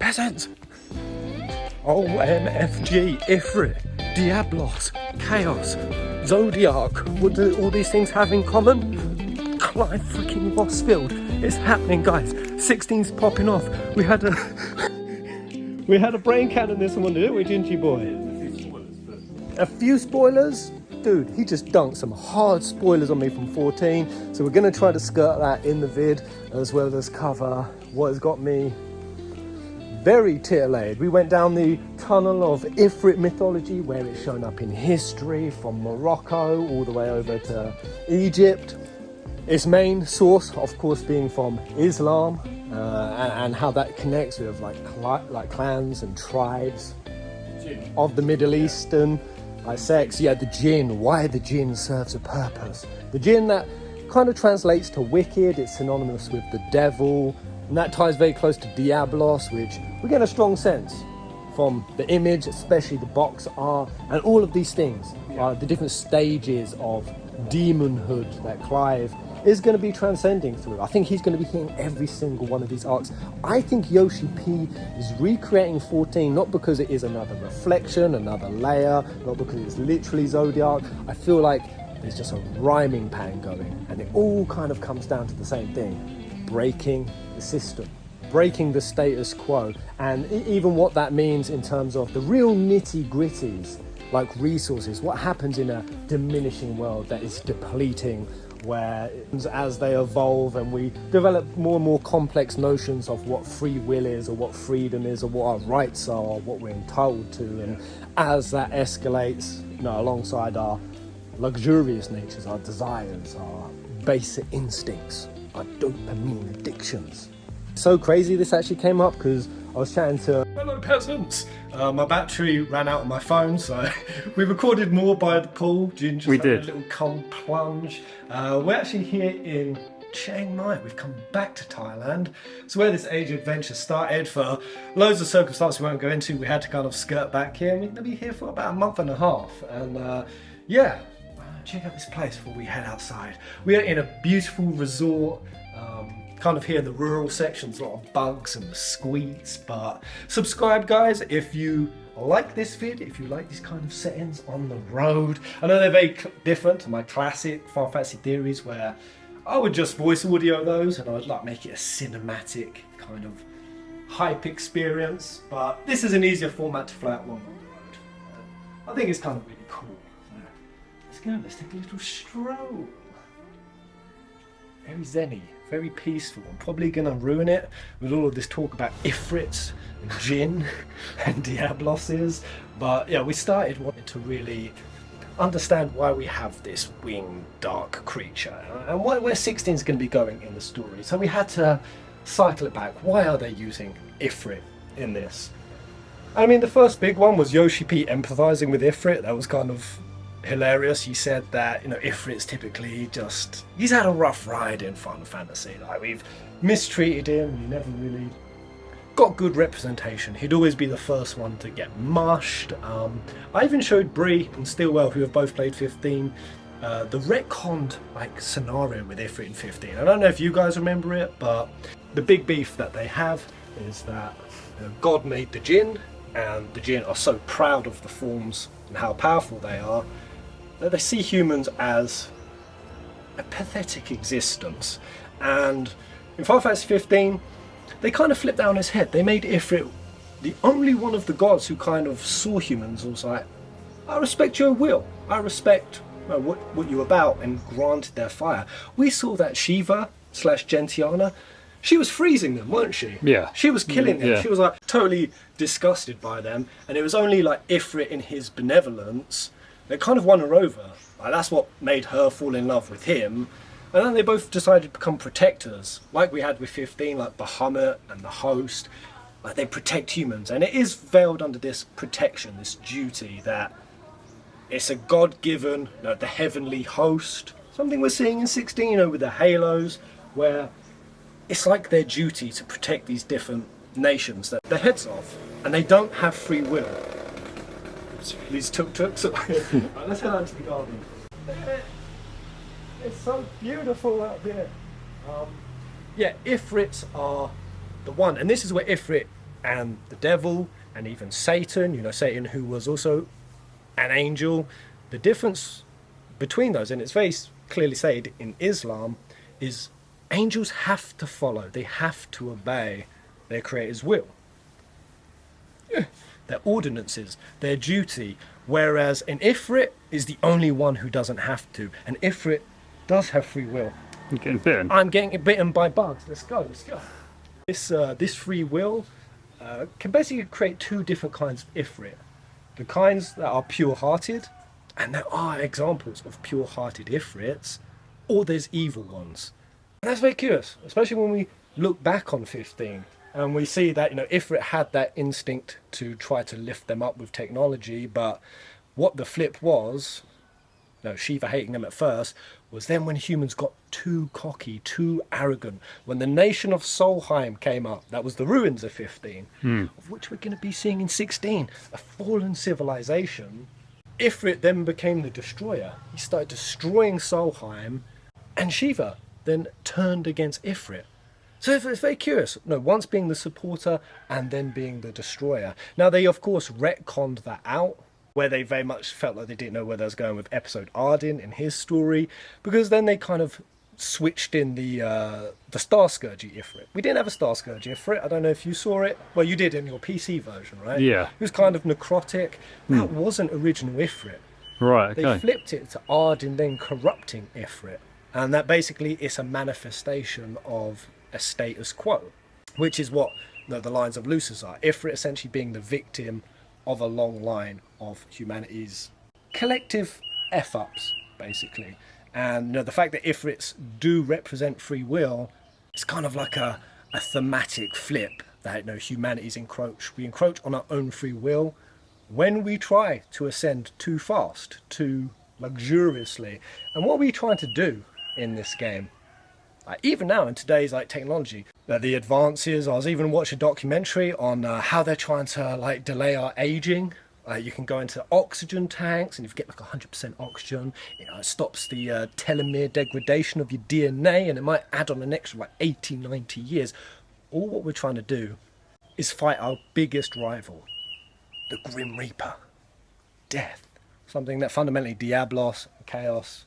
Peasant! OMFG, Ifrit, Diabolos, Chaos, Zodiark. What do all these things have in common? Clive freaking Rossfield. It's happening, guys. 16's popping off. We had a brain cannon this one, didn't we, Gingy boy? A few spoilers? Dude, he just dunked some hard spoilers on me from 14. So we're going to try to skirt that in the vid, as well as cover what has got me very tear-laid. We went down the tunnel of Ifrit mythology, where it's shown up in history, from Morocco all the way over to Egypt. Its main source, of course, being from Islam, and how that connects with like clans and tribes of the Middle Eastern sects. Yeah, the jinn, why the jinn serves a purpose. The jinn, that kind of translates to wicked. It's synonymous with the devil, and that ties very close to Diabolos, which we get a strong sense from the image, especially the box art, and all of these things are the different stages of demonhood that Clive is going to be transcending through. I think he's going to be hitting every single one of these arcs. I think yoshi-p is recreating 14, not because it is another reflection, another layer, not because it's literally Zodiark. I feel like there's just a rhyming pattern going, and it all kind of comes down to the same thing: breaking the system, breaking the status quo, and even what that means in terms of the real nitty-gritties, like resources. What happens in a diminishing world that is depleting, where as they evolve and we develop more and more complex notions of what free will is, or what freedom is, or what our rights are, or what we're entitled to, and as that escalates, alongside our luxurious natures, our desires, our basic instincts, our dopamine addictions. So crazy this actually came up because I was chatting to fellow peasants. My battery ran out on my phone, so we recorded more by the pool. Ginger had a little cold plunge. We're actually here in Chiang Mai. We've come back to Thailand. So where this age adventure started, for loads of circumstances we won't go into, we had to kind of skirt back here. We're going to be here for about a month and a half. And check out this place before we head outside. We are in a beautiful resort. Kind of here in the rural sections, a lot of bugs and squeaks. But subscribe, guys, if you like this vid, if you like these kind of settings on the road. I know they're very different to my classic Final Fantasy theories, where I would just voice audio those and I would like make it a cinematic kind of hype experience. But this is an easier format to fly out along the road. I think it's kind of really cool. So let's go, let's take a little stroll. Very zenny, very peaceful. I'm probably going to ruin it with all of this talk about Ifrits and Jinn and Diaboloses. But yeah, we started wanting to really understand why we have this winged dark creature and where 16 is going to be going in the story. So we had to cycle it back. Why are they using Ifrit in this? I mean, the first big one was yoshi-p empathizing with Ifrit. That was kind of hilarious. He said that, Ifrit's typically he's had a rough ride in Final Fantasy. Like, we've mistreated him, he never really got good representation. He'd always be the first one to get mushed. I even showed Bree and Stillwell, who have both played 15, the retconned scenario with Ifrit in 15. I don't know if you guys remember it, but the big beef that they have is that God made the Jinn, and the Jinn are so proud of the forms and how powerful they are, that they see humans as a pathetic existence. And in Final Fantasy 15, they kind of flipped that on his head. They made Ifrit the only one of the gods who kind of saw humans and was like, I respect your will, I respect what you're about, and granted their fire. We saw that Shiva / Gentiana, she was freezing them, weren't she? Yeah. She was killing them. Yeah. She was totally disgusted by them, and it was only Ifrit in his benevolence that kind of won her over. That's what made her fall in love with him. And then they both decided to become protectors, like we had with 15, like Bahamut and the host. They protect humans, and it is veiled under this protection, this duty, that it's a God-given, the heavenly host. Something we're seeing in 16, with the halos, where it's like their duty to protect these different nations that they're heads of, and they don't have free will. These tuk-tuks. Right, let's head out to the garden. It's so beautiful out there. Ifrits are the one, and this is where Ifrit and the devil, and even Satan, Satan who was also an angel. The difference between those, and it's very clearly stated in Islam, is angels have to follow, they have to obey their creator's will. Their ordinances, their duty, whereas an Ifrit is the only one who doesn't have to. An Ifrit does have free will. You're getting bitten. I'm getting bitten by bugs. Let's go. This free will can basically create two different kinds of Ifrit. The kinds that are pure-hearted, and there are examples of pure-hearted Ifrits, or there's evil ones. And that's very curious, especially when we look back on 15 and we see that Ifrit had that instinct to try to lift them up with technology, but what the flip was, Shiva hating them at first, was then when humans got too cocky, too arrogant, when the nation of Solheim came up, that was the ruins of 15, of which we're going to be seeing in 16, a fallen civilization. Ifrit then became the destroyer. He started destroying Solheim, and Shiva then turned against Ifrit. So it's very curious, once being the supporter and then being the destroyer. Now they of course retconned that out, where they very much felt like they didn't know where they was going with episode Arden in his story, because then they kind of switched in the Star Scourge Ifrit. We didn't have a Star Scourge Ifrit. I don't know if you saw it. Well, you did in your PC version, right? Yeah. It was kind of necrotic. That wasn't original Ifrit. Right, okay. They flipped it to Arden then corrupting Ifrit. And that basically is a manifestation of a status quo, which is what the lines of Lucis are. Ifrit essentially being the victim of a long line of humanity's collective F-ups, basically. And the fact that Ifrits do represent free will is kind of like a thematic flip that humanity's we encroach on our own free will when we try to ascend too fast, too luxuriously. And what are we trying to do in this game? Even now in today's technology, the advances. I was even watching a documentary on how they're trying to delay our aging. You can go into oxygen tanks, and if you get 100% oxygen, it stops the telomere degradation of your DNA, and it might add on an extra 80, 90 years. All what we're trying to do is fight our biggest rival, the Grim Reaper, death. Something that fundamentally Diabolos, chaos,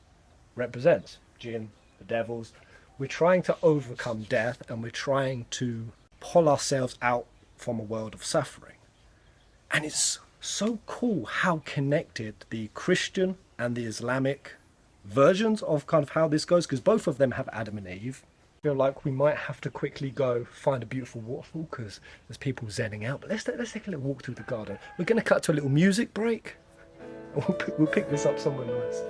represents. Jinn, the devils. We're trying to overcome death, and we're trying to pull ourselves out from a world of suffering. And it's so cool how connected the Christian and the Islamic versions of kind of how this goes, because both of them have Adam and Eve. I feel like we might have to quickly go find a beautiful waterfall because there's people zenning out. But let's take a little walk through the garden. We're going to cut to a little music break, and we'll pick this up somewhere nice.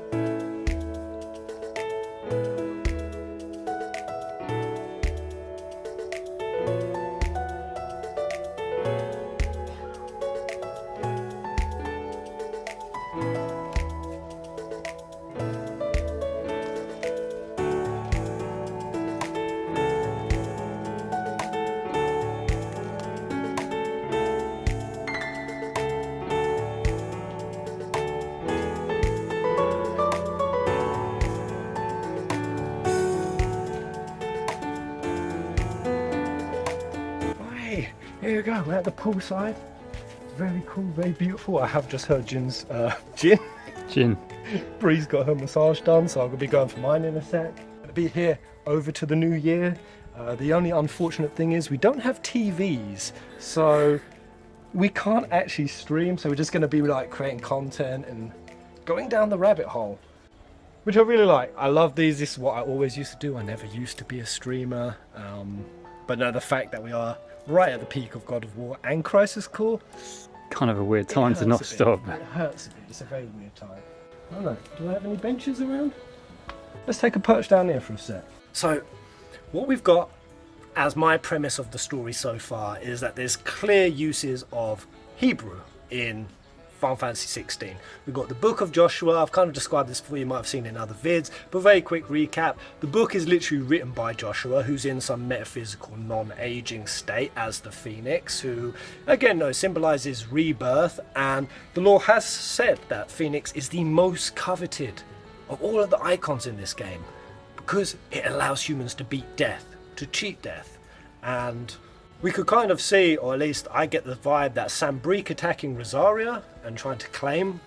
Here we go, we're at the poolside. Very cool, very beautiful. I have just heard Jinn's Jinn. Bree's got her massage done, so I'm gonna be going for mine in a sec. Gonna be here over to the new year. The only unfortunate thing is we don't have TVs, so we can't actually stream. So we're just gonna be creating content and going down the rabbit hole, which I really like. I love these. This is what I always used to do. I never used to be a streamer, but now the fact that we are right at the peak of God of War and Crisis Core, kind of a weird time to not stop. It hurts a bit. It's a very weird time. I don't know. Do I have any benches around? Let's take a perch down here for a sec. So, what we've got as my premise of the story so far is that there's clear uses of Hebrew in Final Fantasy 16. We've got the Book of Joshua. I've kind of described this before, you might have seen in other vids, but very quick recap. The book is literally written by Joshua, who's in some metaphysical non-aging state as the Phoenix, who again symbolizes rebirth, and the lore has said that Phoenix is the most coveted of all of the icons in this game because it allows humans to beat death, to cheat death, and We could kind of see, or at least I get the vibe, that Sambrique attacking Rosaria and trying to claim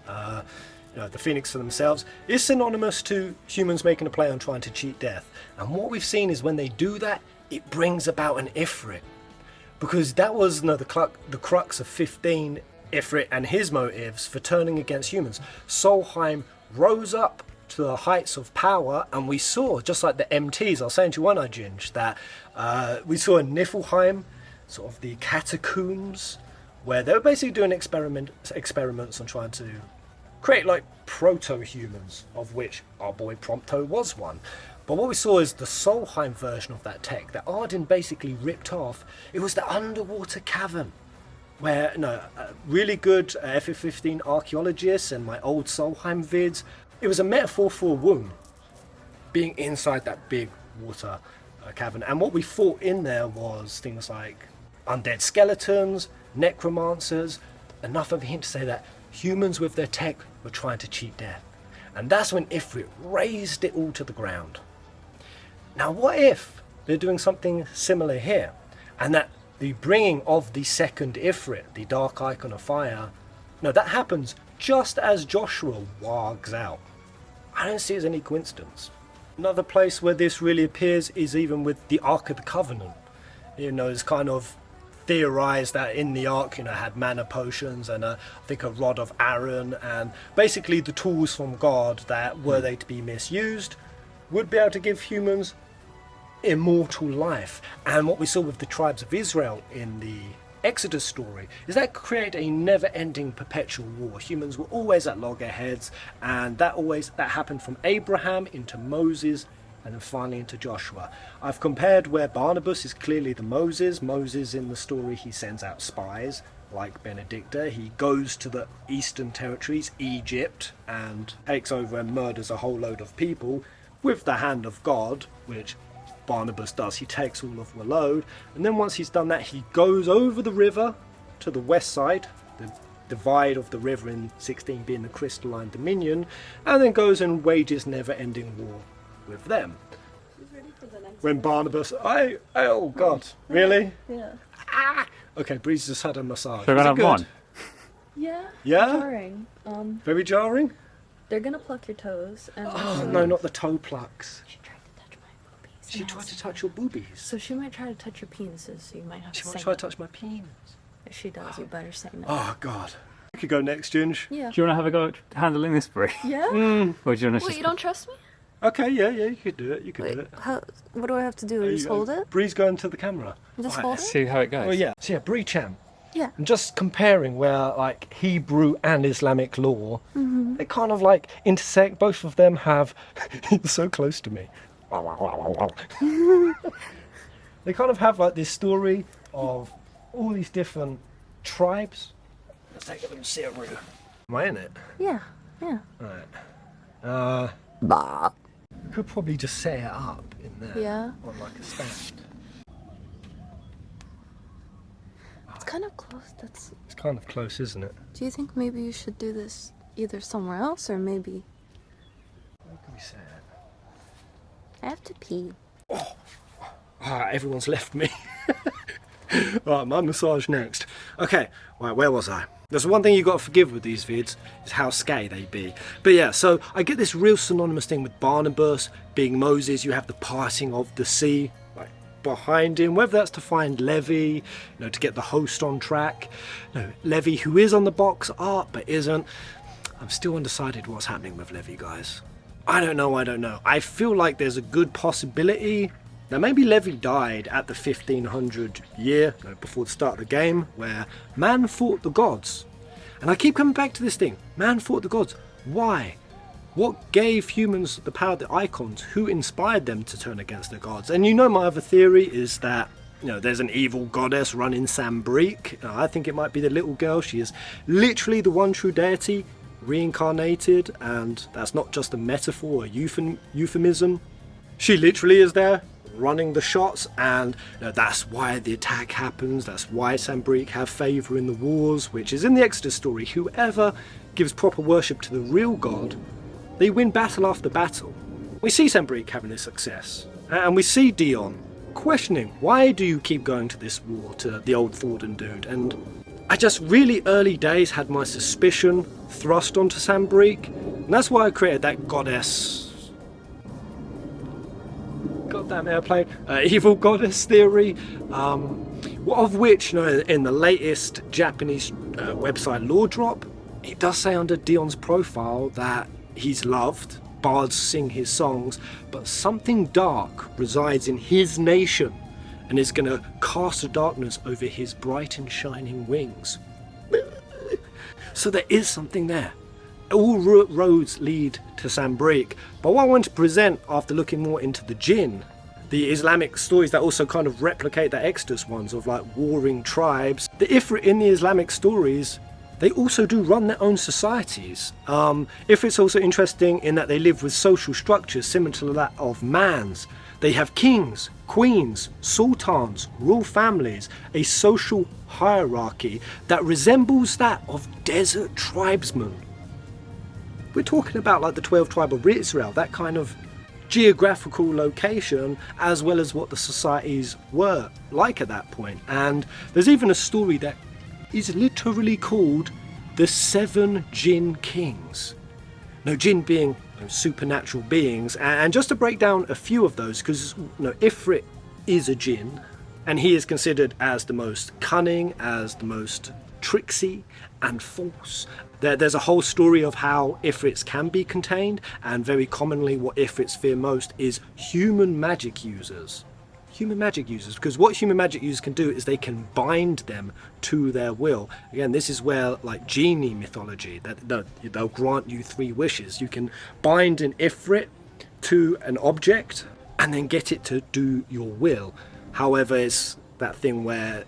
the Phoenix for themselves is synonymous to humans making a play on trying to cheat death. And what we've seen is when they do that, it brings about an Ifrit. Because that was the crux of 15 Ifrit and his motives for turning against humans. Solheim rose up to the heights of power, and we saw, just like the MTs, I was saying to you one eye, Ginge, that we saw in Niflheim, sort of the catacombs, where they were basically doing experiments on trying to create like proto-humans, of which our boy Prompto was one. But what we saw is the Solheim version of that tech that Arden basically ripped off. It was the underwater cavern, where really good FF15 archaeologists and my old Solheim vids, it was a metaphor for a womb being inside that big water cavern. And what we fought in there was things like undead skeletons, necromancers, enough of a hint to say that humans with their tech were trying to cheat death. And that's when Ifrit raised it all to the ground. Now what if they're doing something similar here, and that the bringing of the second Ifrit, the dark icon of fire, that happens just as Joshua wargs out? I don't see it as any coincidence. Another place where this really appears is even with the Ark of the Covenant. It's kind of theorized that in the Ark, had mana potions and I think a rod of Aaron, and basically the tools from God that, were they to be misused, would be able to give humans immortal life. And what we saw with the tribes of Israel in the Exodus story is that create a never-ending perpetual war. Humans were always at loggerheads, and that happened from Abraham into Moses and then finally into Joshua. I've compared where Barnabas is clearly the Moses. Moses in the story, he sends out spies like Benedicta. He goes to the eastern territories, Egypt, and takes over and murders a whole load of people with the hand of God, which Barnabas does. He takes all of the load, and then once he's done that, he goes over the river to the west side, the divide of the river in 16 being the crystalline dominion, and then goes and wages never-ending war with them. When Barnabas, oh god, really? Yeah. Okay, Breeze just had a massage. They're Was gonna it have good? one. Yeah. Yeah? Jarring. Very jarring? They're gonna pluck your toes and Oh no, not the toe plucks. she tried to touch my boobies. She and I tried was to touch your boobies. So she might try to touch your penises, so you might have She to might say try no. to touch my penis. If she does, you better say no. Oh god. You could go next, Ginge. Yeah. Do you want to have a go at handling this, Brie? Yeah? Or do you want to Wait, just... you don't trust me? Okay, yeah, you could do it. You could do Wait, it. what do I have to do? Just hold it? Breeze going to the camera. Just Right. hold it? See how it goes. Oh yeah. So yeah, Bree Champ. Yeah. And just comparing where like Hebrew and Islamic law, they kind of like intersect. Both of them have. You're so close to me. They kind of have like this story of all these different tribes. Let's take a little cereal. Am I in it? Yeah. Yeah. Right. Bah. Could probably just set it up in there. Yeah. On like a stand. It's kind of close. It's kind of close, isn't it? Do you think maybe you should do this either somewhere else or maybe... Where can we set it? I have to pee. Everyone's left me. Right, my massage next. Okay, right, where was I? There's one thing you got to forgive with these vids, is how scatty they be. But yeah, so I get this real synonymous thing with Barnabas being Moses. You have the parting of the sea like behind him, whether that's to find Levi, to get the host on track. Levi, who is on the box art but isn't. I'm still undecided what's happening with Levi, guys. I don't know. I feel like there's a good possibility that maybe Levi died at the 1500 year, before the start of the game, where man fought the gods. And I keep coming back to this thing. Man fought the gods. Why? What gave humans the power of the icons? Who inspired them to turn against the gods? And my other theory is that there's an evil goddess running Sambrique. I think it might be the little girl. She is literally the one true deity, reincarnated, and that's not just a metaphor, a euphemism. She literally is there, running the shots, and that's why the attack happens. That's why Sambrique have favour in the wars, which is in the Exodus story. Whoever gives proper worship to the real God, they win battle after battle. We see Sambrique having this success, and we see Dion questioning, why do you keep going to this war, to the old Thornton dude? And I just really early days had my suspicion thrust onto Sambrique, and that's why I created that goddess, goddamn airplane, evil goddess theory, of which, you know, in the latest Japanese website lore drop, it does say under Dion's profile that he's loved, bards sing his songs, but something dark resides in his nation and is going to cast a darkness over his bright and shining wings. So there is something there. All roads lead to Sambrique, but what I want to present after looking more into the jinn, the Islamic stories that also kind of replicate the Exodus ones of like warring tribes, the Ifrit in the Islamic stories, they also do run their own societies. Ifrit's also interesting in that they live with social structures similar to that of man's. They have kings, queens, sultans, royal families, a social hierarchy that resembles that of desert tribesmen. We're talking about like the 12 tribe of Israel, that kind of geographical location, as well as what the societies were like at that point. And there's even a story that is literally called the Seven Jinn Kings. Now, jinn being supernatural beings, and just to break down a few of those, because Ifrit is a jinn, and he is considered as the most cunning, as the most tricksy and false. There's a whole story of how Ifrits can be contained, and very commonly what Ifrits fear most is human magic users. Human magic users, because what human magic users can do is they can bind them to their will. Again, this is where like genie mythology, that they'll grant you 3 wishes. You can bind an Ifrit to an object and then get it to do your will. However, it's that thing where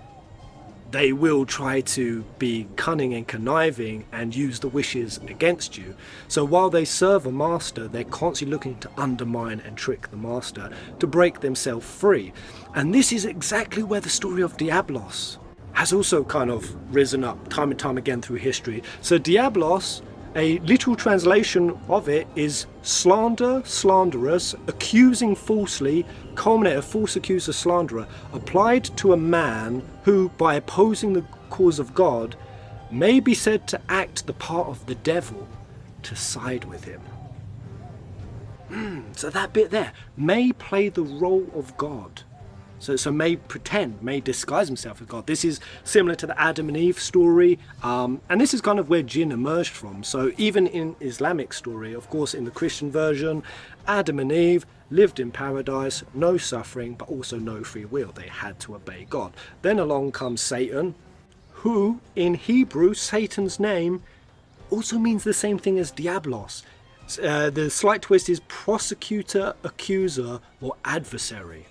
they will try to be cunning and conniving and use the wishes against you. So while they serve a master, they're constantly looking to undermine and trick the master to break themselves free. And this is exactly where the story of Diabolos has also kind of risen up time and time again through history. So Diabolos, a literal translation of it is slander, slanderous, accusing falsely, culminate, a false accuser, slanderer, applied to a man who, by opposing the cause of God, may be said to act the part of the devil to side with him. So that bit there, may play the role of God. So may pretend, may disguise himself as God. This is similar to the Adam and Eve story, and this is kind of where jinn emerged from. So even in Islamic story, of course in the Christian version, Adam and Eve lived in paradise, no suffering, but also no free will. They had to obey God. Then along comes Satan, who in Hebrew, Satan's name also means the same thing as Diabolos. The slight twist is prosecutor, accuser, or adversary.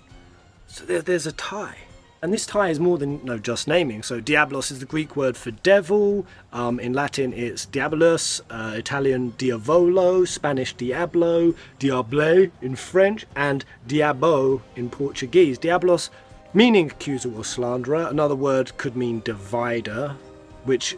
So there's a tie. And this tie is more than just naming. So Diabolos is the Greek word for devil. In Latin it's Diabolus, Italian Diavolo, Spanish Diablo, Diable in French, and Diabo in Portuguese. Diabolos meaning accuser or slanderer. Another word could mean divider, which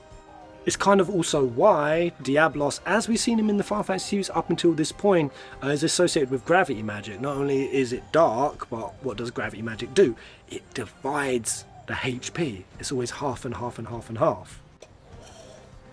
is kind of also why Diabolos, as we've seen him in the Final Fantasy series up until this point, is associated with gravity magic. Not only is it dark, but what does gravity magic do? It divides the HP. It's always half and half and half and half.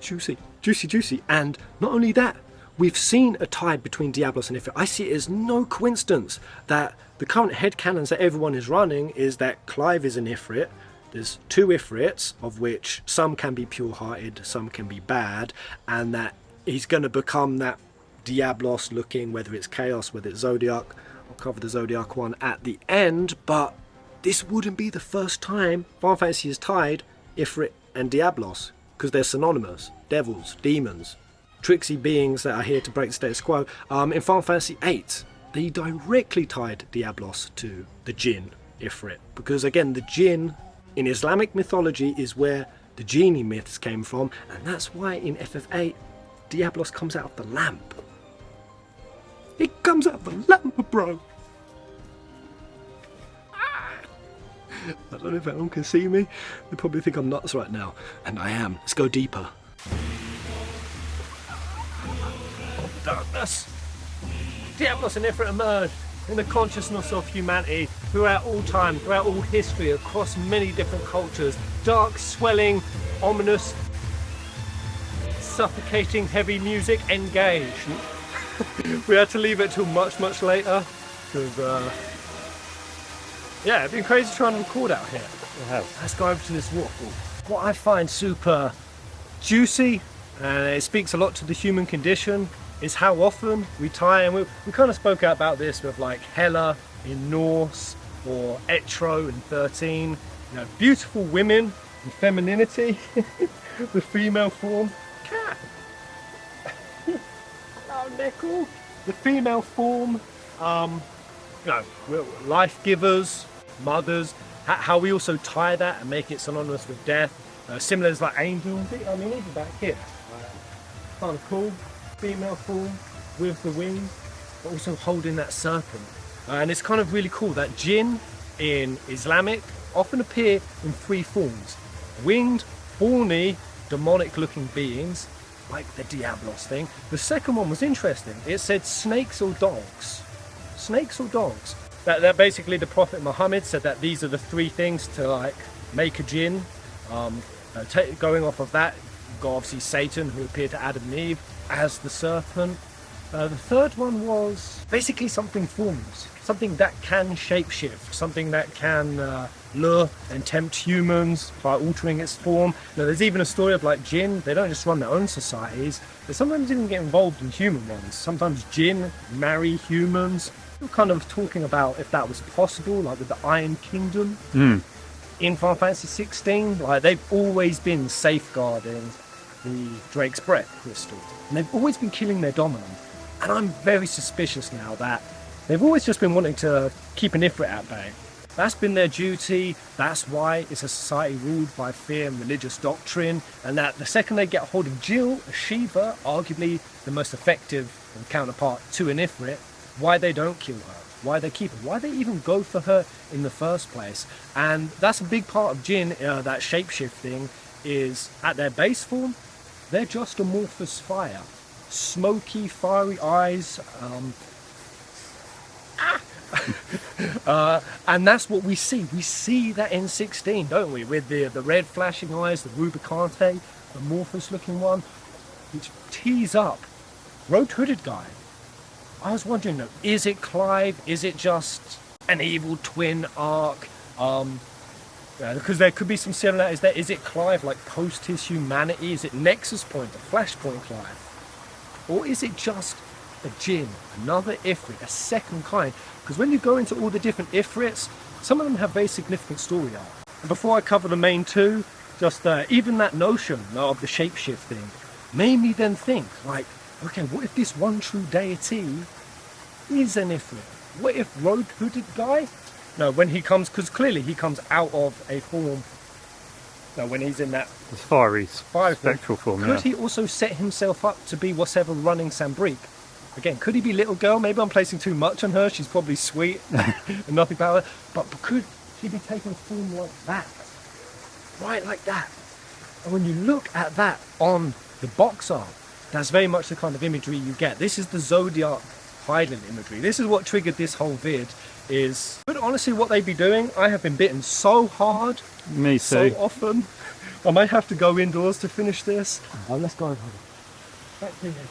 Juicy, juicy, juicy. And not only that, we've seen a tie between Diabolos and Ifrit. I see it as no coincidence that the current headcanons that everyone is running is that Clive is an Ifrit. There's 2 Ifrits, of which some can be pure-hearted, some can be bad, and that he's going to become that Diabolos looking, whether it's Chaos, whether it's Zodiark. I'll cover the Zodiark one at the end, but this wouldn't be the first time Final Fantasy has tied Ifrit and Diabolos, because they're synonymous. Devils, demons, tricksy beings that are here to break the status quo. In Final Fantasy VIII, they directly tied Diabolos to the Jinn Ifrit, because again, the Jinn in Islamic mythology is where the genie myths came from, and that's why in FF8 Diabolos comes out of the lamp. It comes out of the lamp, bro! I don't know if anyone can see me. They probably think I'm nuts right now, and I am. Let's go deeper. Darkness! Diabolos and Ifrit emerged in the consciousness of humanity throughout all time, throughout all history, across many different cultures. Dark, swelling, ominous, suffocating, heavy music, engage. We had to leave it till much later because yeah, it's been crazy trying to record out here. Let's go over to this waterfall. What I find super juicy, and it speaks a lot to the human condition, is how often we tie, and we kind of spoke about this with like Hela in Norse or Etro in 13, you know, beautiful women and femininity, the female form. Cat! Oh, Nickel! The female form, you know, life givers, mothers, how we also tie that and make it synonymous with death, similar as like angels. I mean, even back here, kind of cool, female form with the wings, but also holding that serpent. And it's kind of really cool that jinn in Islamic often appear in three forms: winged, horny, demonic looking beings, like the Diabolos thing. The second one was interesting. It said snakes or dogs. Snakes or dogs. That basically the Prophet Muhammad said that these are the three things to like make a jinn. Going off of that, you've got obviously Satan, who appeared to Adam and Eve as the serpent. The third one was basically something formless, something that can shapeshift, something that can lure and tempt humans by altering its form. Now, there's even a story of like jinn. They don't just run their own societies, they sometimes even get involved in human ones. Sometimes jinn marry humans. We're kind of talking about if that was possible, like with the Iron Kingdom in Final Fantasy 16. Like, they've always been safeguarding the Drake's Breath crystal, and they've always been killing their dominant. And I'm very suspicious now that they've always just been wanting to keep an Ifrit at bay. That's been their duty. That's why it's a society ruled by fear and religious doctrine. And that the second they get a hold of Jill, a Shiva, arguably the most effective counterpart to an Ifrit, why they don't kill her, why they keep her, why they even go for her in the first place. And that's a big part of Jinn, that shapeshifting, is at their base form, they're just amorphous fire. Smoky, fiery eyes, and that's what we see. We see that in 16, don't we? With the red flashing eyes, the Rubicante, the amorphous looking one, which tees up Road Hooded guy. I was wondering, though, is it Clive? Is it just an evil twin arc? Because there could be some similarities there. Is it Clive, like post his humanity? Is it Nexus Point, the Flashpoint Clive? Or is it just a jinn, another Ifrit, a second kind? Because when you go into all the different Ifrits, some of them have very significant story arc. And before I cover the main two, just even that notion of the shapeshifting made me then think, like, okay, what if this one true deity is an Ifrit? What if Road Hooded guy? No, when he comes, because clearly he comes out of a form. No, when he's in that the fiery spectral form. Could he also set himself up to be whatever running Sambrique? Again, could he be little girl? Maybe I'm placing too much on her. She's probably sweet and nothing about her. But could she be taking a form like that? Right, like that. And when you look at that on the box art, that's very much the kind of imagery you get. This is the Zodiark Highland imagery. This is what triggered this whole vid. But honestly, what they'd be doing, I have been bitten so hard. Me too. So often. I might have to go indoors to finish this. Oh, let's go. Back to here.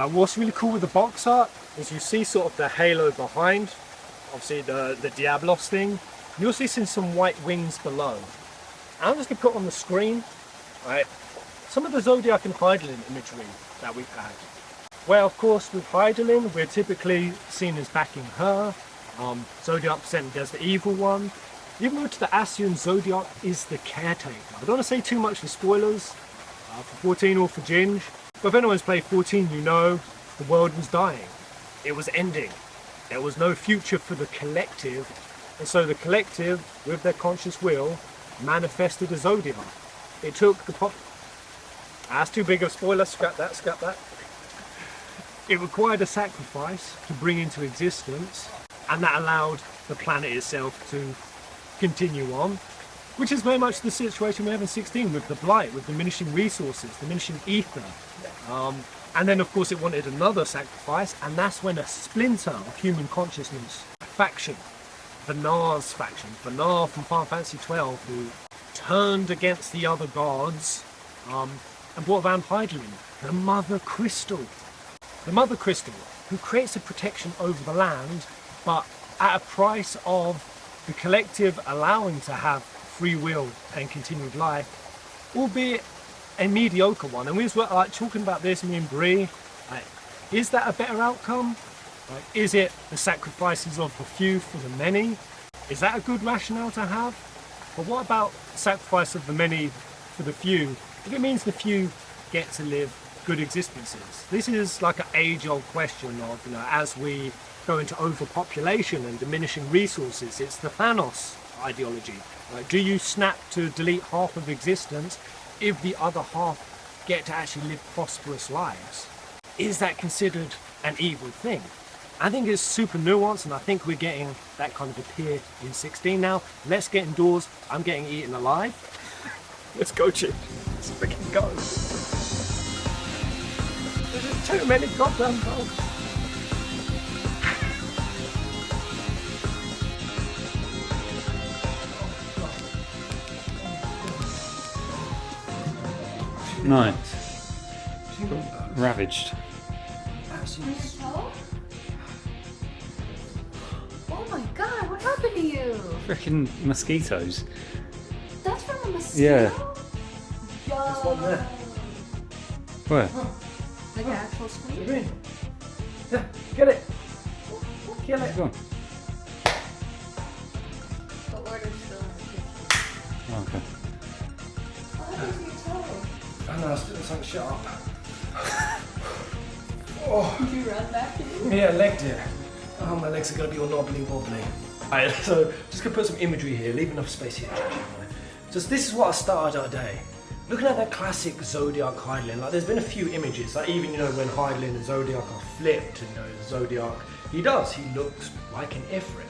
What's really cool with the box art is you see sort of the halo behind, obviously the Diabolos thing. You also see some white wings below. I'm just going to put on the screen, right, some of the Zodiark and Hydaelyn imagery that we've had. Well, of course, with Hydaelyn, we're typically seen as backing her. Zodiark presented as the evil one. Even though to the Ascian, Zodiark is the caretaker. I don't want to say too much for spoilers for 14 or for Ginge, but if anyone's played 14, you know the world was dying. It was ending. There was no future for the collective, and so the collective, with their conscious will, manifested a Zodiark. It took the pop. That's too big of a spoiler. Scrap that. Scrap that. It required a sacrifice to bring into existence, and that allowed the planet itself to continue on, which is very much the situation we have in 16 with the blight, with diminishing resources, diminishing ether. And then, of course, it wanted another sacrifice, and that's when a splinter of human consciousness, a faction, Vanar's faction, Vanar from Final Fantasy XII, who turned against the other gods and brought Van Heidelin, the Mother Crystal. The Mother Crystal, who creates a protection over the land, but at a price of the collective allowing to have free will and continued life, albeit a mediocre one. And we was like talking about this, me and Bree, like, is that a better outcome? Like, is it the sacrifices of the few for the many? Is that a good rationale to have? But what about sacrifice of the many for the few, if it means the few get to live good existences? This is like an age-old question of, as we go into overpopulation and diminishing resources, it's the Thanos ideology. Like, do you snap to delete half of existence if the other half get to actually live prosperous lives? Is that considered an evil thing? I think it's super nuanced, and I think we're getting that kind of appear in 16 now. Let's get indoors. I'm getting eaten alive. Let's go, Chip. Let's freaking go. There's just too many goddamn dogs. Nice. Ravaged. Oh my god, what happened to you? Freaking mosquitoes. That's from a mosquito? Yeah. Yo. There's one there. Where? Like an actual squeak? Green. Yeah, get it. Kill Where's it. it gone? The order's still in the kitchen. Oh, okay. What happened to your toe? I know, I was doing something shut up. Oh. Did you run back to you? Yeah, legged it. Oh, my legs are going to be all knobbly wobbly. Alright, so just going to put some imagery here, leave enough space here. Just this is what I started our day. Looking at that classic Zodiark Heidelin, like there's been a few images, like even when Heidelin and Zodiark are flipped, and Zodiark, he looks like an Ifrit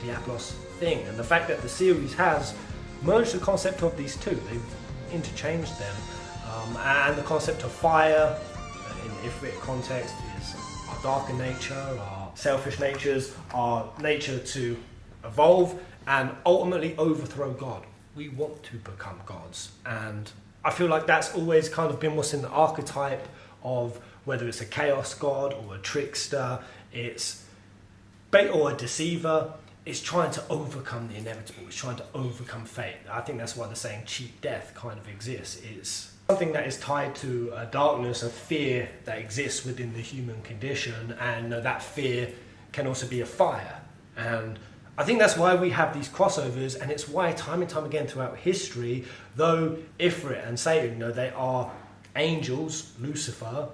Diabolos thing. And the fact that the series has merged the concept of these two, they've interchanged them, and the concept of fire in the Ifrit context is our darker nature, our selfish natures, our nature to evolve and ultimately overthrow God. We want to become gods, and I feel like that's always kind of been what's in the archetype of whether it's a chaos god or a trickster, or a deceiver. It's trying to overcome the inevitable. It's trying to overcome fate. I think that's why the saying cheat death kind of exists. It's something that is tied to a darkness, a fear that exists within the human condition, and that fear can also be a fire. And I think that's why we have these crossovers, and it's why time and time again throughout history, though Ifrit and Satan, they are angels, Lucifer,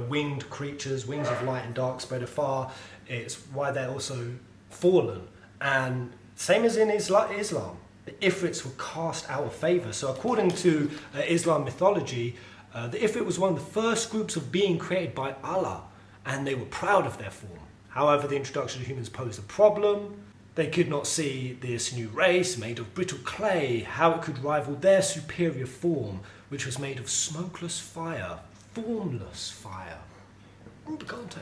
winged creatures, wings of light and dark spread afar, it's why they're also fallen. And same as in Islam, the Ifrits were cast out of favour. So according to Islam mythology, the Ifrit was one of the first groups of being created by Allah, and they were proud of their form. However, the introduction of humans posed a problem. They could not see this new race made of brittle clay, how it could rival their superior form, which was made of smokeless fire, formless fire. Rubicante.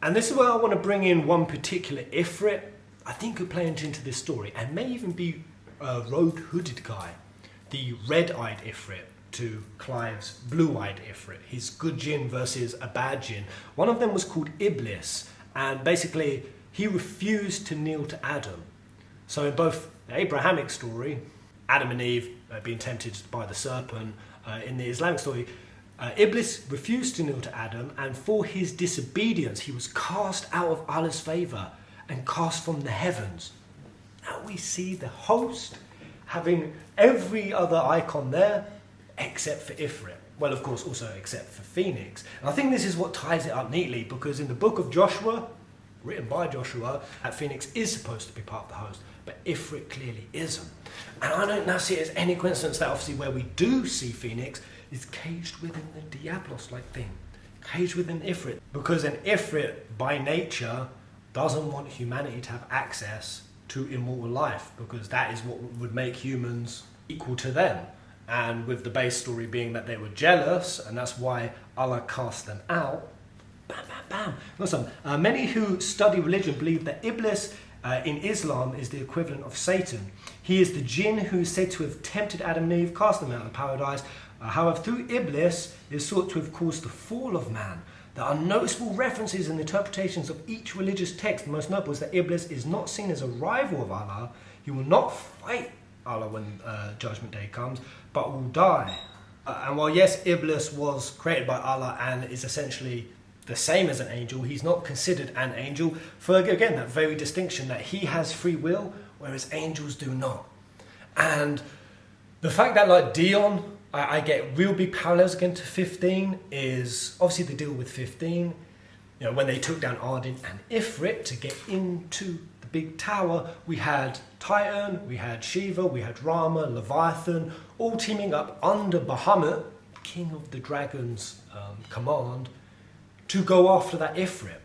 And this is where I want to bring in one particular Ifrit, I think could play into this story, and may even be a rogue-hooded guy, the red-eyed Ifrit to Clive's blue-eyed Ifrit, his good jinn versus a bad jinn. One of them was called Iblis, and basically he refused to kneel to Adam. So in both the Abrahamic story, Adam and Eve being tempted by the serpent, in the Islamic story, Iblis refused to kneel to Adam, and for his disobedience he was cast out of Allah's favour and cast from the heavens. Now we see the host having every other icon there except for Ifrit. Well, of course, also except for Phoenix. And I think this is what ties it up neatly, because in the book of Joshua, written by Joshua, that Phoenix is supposed to be part of the host, but Ifrit clearly isn't. And I don't now see it as any coincidence that obviously where we do see Phoenix is caged within the Diabolos-like thing, caged within Ifrit. Because an Ifrit, by nature, doesn't want humanity to have access to immortal life, because that is what would make humans equal to them. and with the base story being that they were jealous, and that's why Allah cast them out. Bam, bam, bam. Listen, many who study religion believe that Iblis in Islam is the equivalent of Satan. He is the jinn who is said to have tempted Adam and Eve, cast them out of paradise. However, through Iblis, it is thought to have caused the fall of man. There are noticeable references and interpretations of each religious text. The most notable is that Iblis is not seen as a rival of Allah. He will not fight Allah when Judgment Day comes, but will die. And while yes, Iblis was created by Allah and is essentially the same as an angel, he's not considered an angel for, again, that very distinction that he has free will, whereas angels do not. And the fact that, like Dion, I get real big parallels again to 15 is obviously the deal with 15. You know, when they took down Ardyn and Ifrit to get into the big tower, we had Titan, we had Shiva, we had Rama, Leviathan, all teaming up under Bahamut, king of the dragons, command, to go after that Ifrit.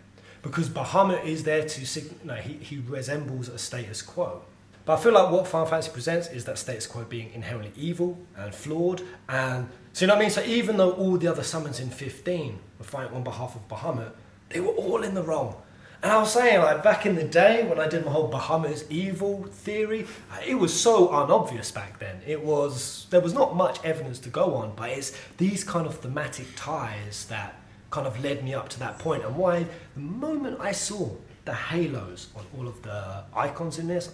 Because Bahamut is there to, he resembles a status quo. But I feel like what Final Fantasy presents is that status quo being inherently evil and flawed. And so you know what I mean? So even though all the other summons in 15 were fighting on behalf of Bahamut, they were all in the wrong. And I was saying, like, back in the day when I did my whole Bahamut is evil theory, it was so unobvious back then. There was not much evidence to go on, but it's these kind of thematic ties that kind of led me up to that point. And why the moment I saw the halos on all of the icons in this,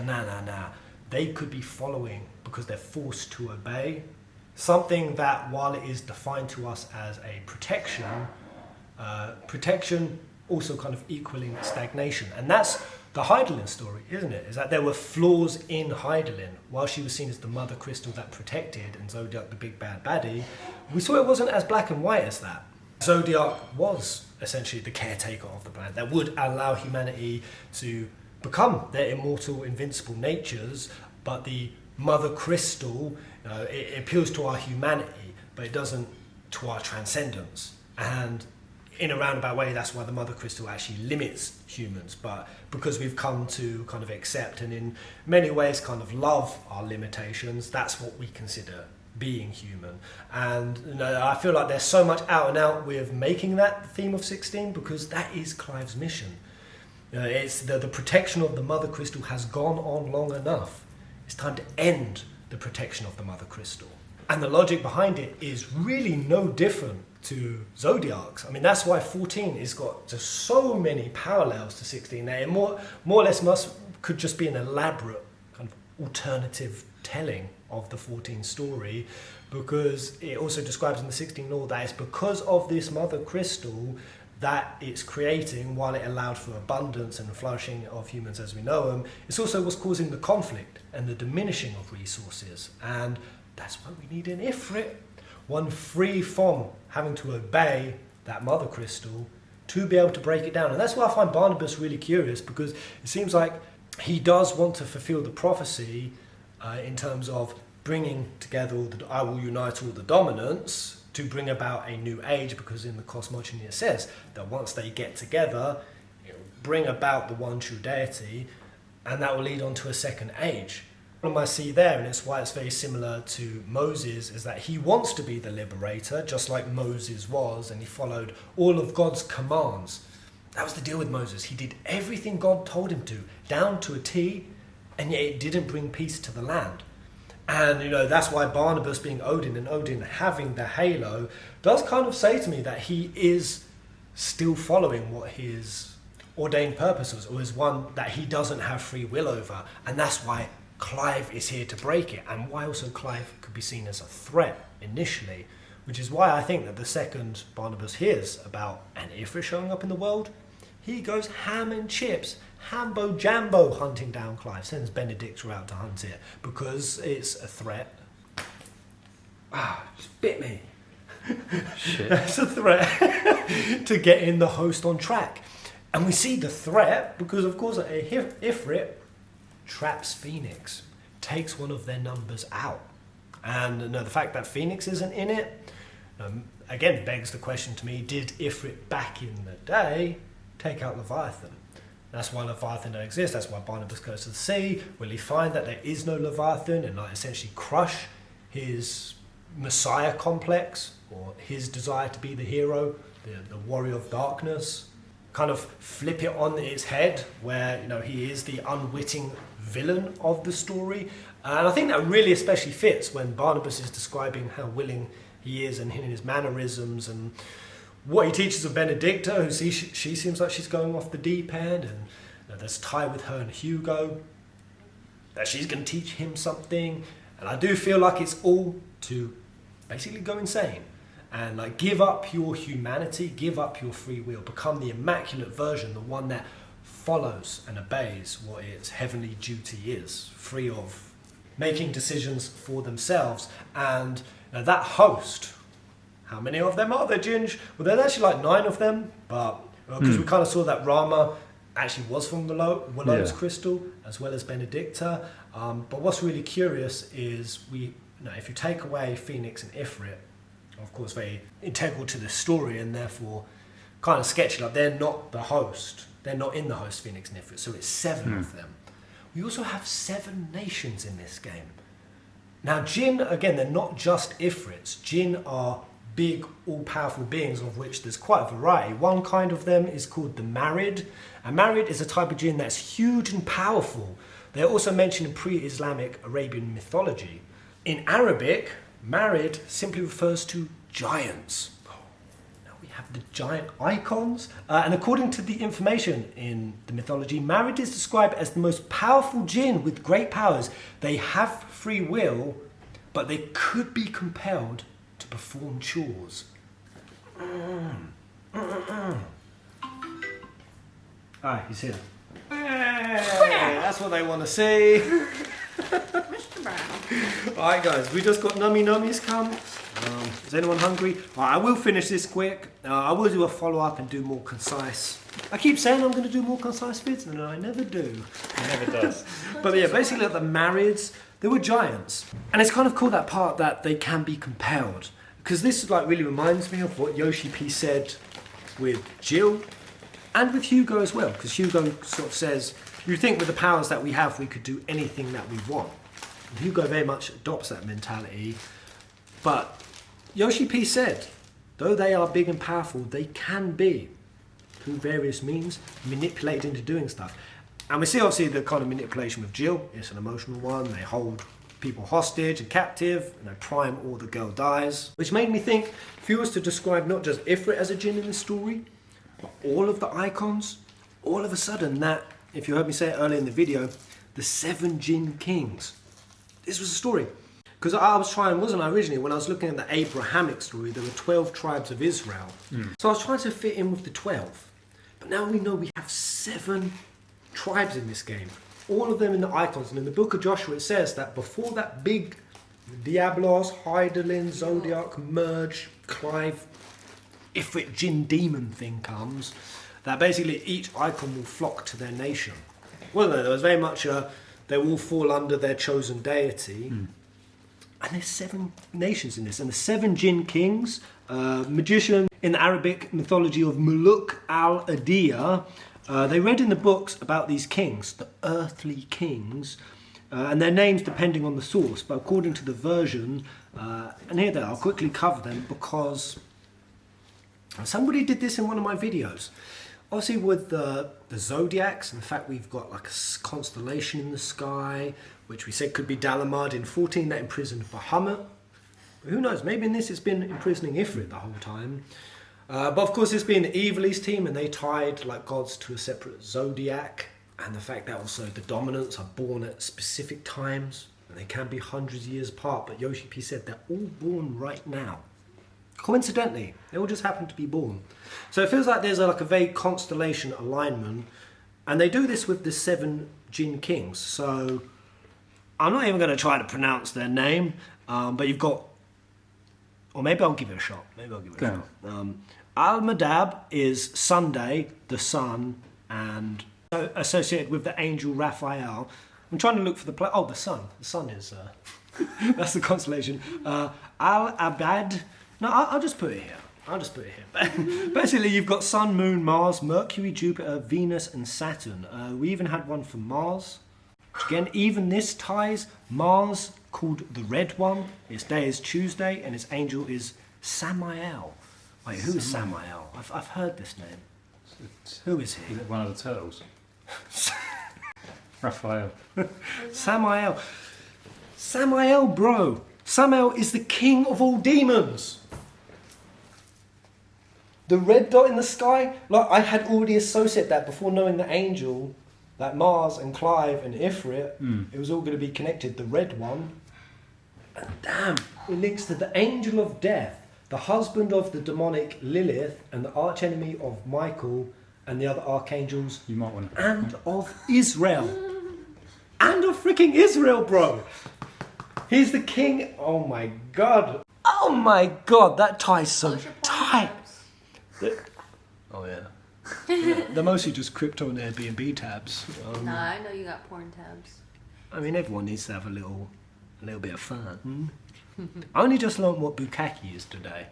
nah. They could be following because they're forced to obey something that, while it is defined to us as a protection also kind of equaling stagnation. And that's the Hydaelyn story, isn't it? Is that there were flaws in Hydaelyn. While she was seen as the mother crystal that protected and Zodiark the big bad baddie, we saw it wasn't as black and white as that. Zodiark was essentially the caretaker of the planet that would allow humanity to become their immortal, invincible natures, but the mother crystal, it appeals to our humanity, but it doesn't to our transcendence. And in a roundabout way, that's why the mother crystal actually limits humans. But because we've come to kind of accept and in many ways kind of love our limitations, that's what we consider being human. And I feel like there's so much out and out with making that the theme of 16 because that is Clive's mission. It's the protection of the mother crystal has gone on long enough. It's time to end the protection of the mother crystal. And the logic behind it is really no different to Zodiark's. I mean, that's why 14 has got just so many parallels to 16. Now, it more or less could just be an elaborate kind of alternative telling of the 14 story, because it also describes in the 16 law that it's because of this mother crystal that it's creating, while it allowed for abundance and flourishing of humans as we know them, it's also what's causing the conflict and the diminishing of resources. And that's why we need an Ifrit, one free from having to obey that mother crystal to be able to break it down. And that's why I find Barnabas really curious, because it seems like he does want to fulfill the prophecy in terms of bringing together I will unite all the dominants to bring about a new age, because in the cosmogony it says that once they get together, it will bring about the one true deity, and that will lead on to a second age. The problem I see there, and it's why it's very similar to Moses, is that he wants to be the liberator, just like Moses was, and he followed all of God's commands. That was the deal with Moses. He did everything God told him to, down to a T, and yet it didn't bring peace to the land. And, that's why Barnabas being Odin and Odin having the halo does kind of say to me that he is still following what his ordained purpose was, or is one that he doesn't have free will over. And that's why Clive is here to break it, and why also Clive could be seen as a threat initially, which is why I think that the second Barnabas hears about an Ifrit showing up in the world, he goes ham and chips, Hambo Jambo hunting down Clive, sends Benedicta out to hunt it because it's a threat. Just bit me. Shit. It's a threat to getting the host on track. And we see the threat because, of course, a Ifrit traps Phoenix, takes one of their numbers out. And the fact that Phoenix isn't in it, again, begs the question to me, did Ifrit back in the day take out Leviathan? That's why Leviathan don't exist. That's why Barnabas goes to the sea. Will he find that there is no Leviathan and like essentially crush his Messiah complex or his desire to be the hero, the warrior of darkness? Kind of flip it on its head, where he is the unwitting villain of the story. And I think that really especially fits when Barnabas is describing how willing he is and his mannerisms and what he teaches of Benedicta, who she seems like she's going off the deep end, and there's tie with her and Hugo, that she's going to teach him something. And I do feel like it's all to basically go insane and like give up your humanity, give up your free will, become the immaculate version, the one that follows and obeys what its heavenly duty is, free of making decisions for themselves. And that host, how many of them are there, Ginge? Well, there's actually like 9 of them, but because we kind of saw that Rama actually was from Willow's crystal, as well as Benedicta. But what's really curious is if you take away Phoenix and Ifrit, of course very integral to the story and therefore kind of sketchy, like they're not the host, they're not in the host, Phoenix and Ifrit, so it's 7 of them. We also have 7 nations in this game. Now Jinn, again, they're not just Ifrits. Jinn are big, all-powerful beings, of which there's quite a variety. One kind of them is called the Marid. And Marid is a type of jinn that's huge and powerful. They're also mentioned in pre-Islamic Arabian mythology. In Arabic, Marid simply refers to giants. Now we have the giant icons. And according to the information in the mythology, Marid is described as the most powerful jinn with great powers. They have free will, but they could be compelled to perform chores. Alright, he's here. Hey, that's what they want to see. Mr. Brown. Alright guys, we just got nummy nummies come. Is anyone hungry? Alright, I will finish this quick. I will do a follow-up and do more concise. I keep saying I'm going to do more concise vids and I never do. It never does. But yeah, basically the Marids, they were giants. And it's kind of cool that part that they can be compelled. Because this like really reminds me of what yoshi-p said with Jill and with Hugo as well. Because Hugo sort of says, you think with the powers that we have, we could do anything that we want. And Hugo very much adopts that mentality. But yoshi-p said, though they are big and powerful, they can be, through various means, manipulated into doing stuff. And we see obviously the kind of manipulation with Jill. It's an emotional one. They hold people hostage and captive, and they prime or the girl dies. Which made me think, if you was to describe not just Ifrit as a jinn in this story, but all of the icons, all of a sudden that, if you heard me say it earlier in the video, the Seven Jinn Kings. This was a story. Because I was trying, wasn't I originally, when I was looking at the Abrahamic story, there were 12 tribes of Israel. So I was trying to fit in with the 12. But now we know we have 7 tribes in this game. All of them in the icons. And in the book of Joshua it says that before that big Diabolos, Hyderlin, Zodiark, Merge, Clive, Ifrit Jinn demon thing comes, that basically each icon will flock to their nation. Well, no, there was very much they will fall under their chosen deity. And there's 7 nations in this. And the 7 Jinn Kings, magician in the Arabic mythology of Muluk al-Adiyah, they read in the books about these kings, the earthly kings, and their names depending on the source. But according to the version, and here they are, I'll quickly cover them because somebody did this in one of my videos. Obviously with the zodiacs, and the fact we've got like a constellation in the sky, which we said could be Dalamad in 14 that imprisoned Bahamut. Who knows, maybe in this it's been imprisoning Ifrit the whole time. But of course it's been the Evil's team, and they tied like gods to a separate zodiac, and the fact that also the dominants are born at specific times, and they can be hundreds of years apart, but yoshi-p said they're all born right now. Coincidentally, they all just happen to be born. So it feels like there's like a vague constellation alignment, and they do this with the 7 Jinn Kings. So I'm not even going to try to pronounce their name, but you've got, or maybe I'll give it a shot. Al-Madab is Sunday, the sun, and associated with the angel Raphael. I'm trying to look for the sun. The sun is, that's the constellation. Al-Abad, no, I'll just put it here. I'll just put it here. Basically, you've got Sun, Moon, Mars, Mercury, Jupiter, Venus, and Saturn. We even had one for Mars. Again, even this ties Mars, called the Red One. Its day is Tuesday, and its angel is Samael. Wait, who is Samael? I've heard this name. Who is he? Is it one of the turtles? Raphael. Samael. Samael, bro. Samael is the king of all demons. The red dot in the sky, like I had already associated that before knowing the angel, that Mars and Clive and Ifrit, it was all going to be connected. The red one. And damn, it links to the angel of death, the husband of the demonic Lilith, and the archenemy of Michael and the other archangels. You might want to. And of Israel. And of freaking Israel, bro. He's the king. Oh my god. Oh my god, that ties so tight. Oh yeah. They're mostly just crypto and Airbnb tabs. Nah, I know you got porn tabs. I mean, everyone needs to have a little bit of fun. I only just learned what bukkake is today.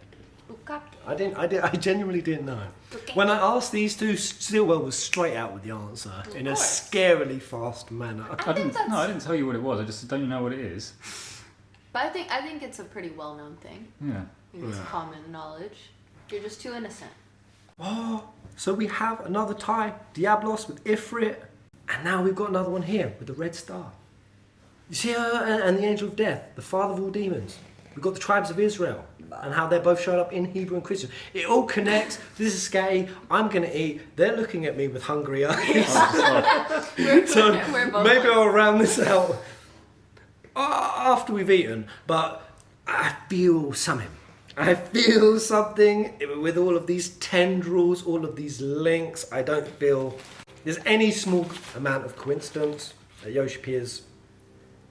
Bukkake. I genuinely didn't know. Okay. When I asked these two, Stillwell was straight out with the answer in a scarily fast manner. I didn't tell you what it was. I just don't you know what it is. But I think it's a pretty well-known thing. Yeah. I think it's common knowledge. You're just too innocent. Oh, so we have another tie, Diabolos with Ifrit, and now we've got another one here with the red star. You see, and the angel of death, the father of all demons. We've got the tribes of Israel and how they're both showed up in Hebrew and Christian. It all connects. This is scatty. I'm going to eat. They're looking at me with hungry eyes. So maybe I'll round this out after we've eaten. But I feel something. I feel something with all of these tendrils, all of these links. I don't feel there's any small amount of coincidence that yoshi-p is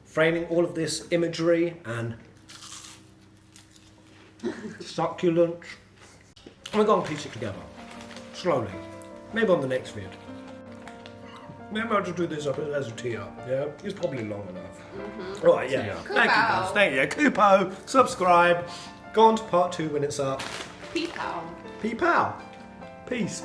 framing all of this imagery and succulent. We're going to piece it together, slowly. Maybe on the next vid. Maybe I'll just do this up as a tee-up, yeah? It's probably long enough. Right, yeah. Thank you guys, thank you. Kupo, subscribe. Go on to part 2 when it's up. Peapow. Peapow. Peace.